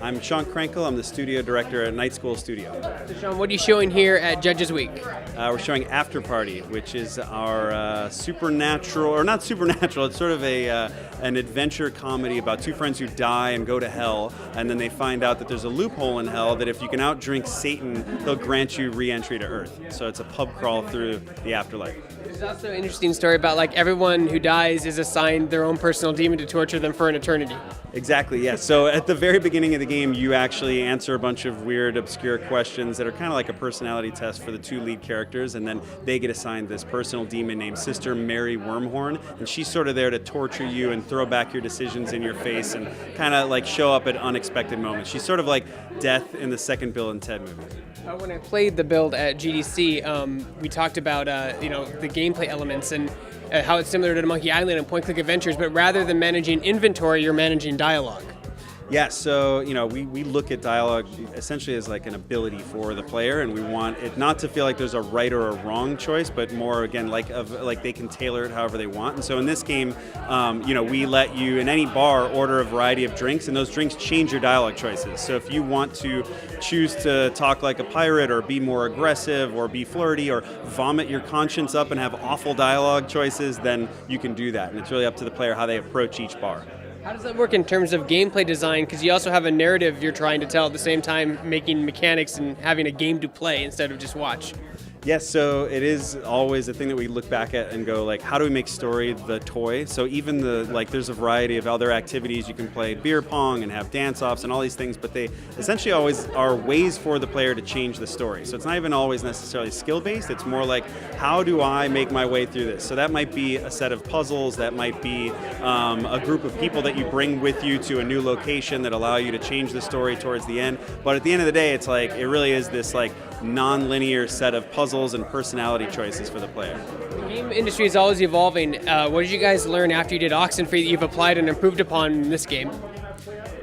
I'm Sean Krenkel. I'm the studio director at Night School Studio. So Sean, what are you showing here at Judges Week? We're showing Afterparty, which is our supernatural, or not supernatural, it's sort of an adventure comedy about two friends who die and go to hell, and then they find out that there's a loophole in hell that if you can outdrink Satan, they'll grant you re-entry to Earth. So it's a pub crawl through the afterlife. There's also an interesting story about like everyone who dies is assigned their own personal demon to torture them for an eternity. Exactly, yes. So at the very beginning of the game, you actually answer a bunch of weird, obscure questions that are kind of like a personality test for the two lead characters, and then they get assigned this personal demon named Sister Mary Wormhorn, and she's sort of there to torture you and throw back your decisions in your face and kind of like show up at unexpected moments. She's sort of like Death in the second Bill and Ted movie. When I played the build at GDC, we talked about the gameplay elements and how it's similar to Monkey Island and point-click adventures, but rather than managing inventory, you're managing dialogue. Yeah, so we look at dialogue essentially as like an ability for the player, and we want it not to feel like there's a right or a wrong choice, but more again like they can tailor it however they want. And so in this game, we let you in any bar order a variety of drinks, and those drinks change your dialogue choices. So if you want to choose to talk like a pirate, or be more aggressive, or be flirty, or vomit your conscience up and have awful dialogue choices, then you can do that. And it's really up to the player how they approach each bar. How does that work in terms of gameplay design? Because you also have a narrative you're trying to tell at the same time, making mechanics and having a game to play instead of just watch. Yes, so it is always a thing that we look back at and go like, how do we make story the toy? So even there's a variety of other activities. You can play beer pong and have dance-offs and all these things, but they essentially always are ways for the player to change the story. So it's not even always necessarily skill-based. It's more like, how do I make my way through this? So that might be a set of puzzles. That might be a group of people that you bring with you to a new location that allow you to change the story towards the end. But at the end of the day, it's like, it really is this like non-linear set of puzzles and personality choices for the player. The game industry is always evolving. What did you guys learn after you did Oxenfree that you've applied and improved upon in this game?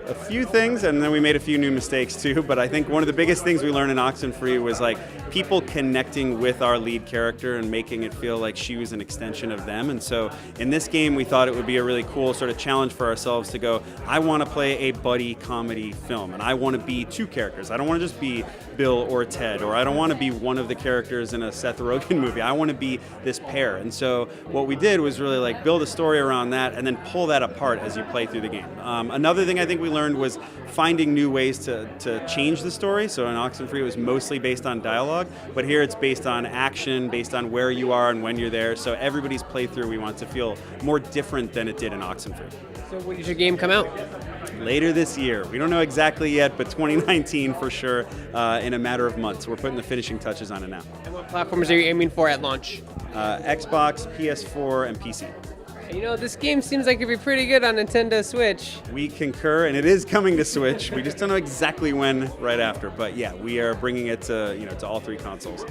A few things, and then we made a few new mistakes too, but I think one of the biggest things we learned in Oxenfree was like people connecting with our lead character and making it feel like she was an extension of them. And so in this game, we thought it would be a really cool sort of challenge for ourselves to go, I want to play a buddy comedy film, and I want to be two characters. I don't want to just be Bill or Ted, or I don't want to be one of the characters in a Seth Rogen movie. I want to be this pair. And so what we did was really like build a story around that and then pull that apart as you play through the game. Another thing I think we learned was finding new ways to change the story. So in Oxenfree, it was mostly based on dialogue, but here it's based on action, based on where you are and when you're there. So everybody's playthrough we want to feel more different than it did in Oxenfree. So when does your game come out? Later this year. We don't know exactly yet, but 2019 for sure, in a matter of months. We're putting the finishing touches on it now. And what platforms are you aiming for at launch? Xbox, PS4, and PC. This game seems like it'd be pretty good on Nintendo Switch. We concur, and it is coming to Switch. We just don't know exactly when right after. But yeah, we are bringing it to all three consoles.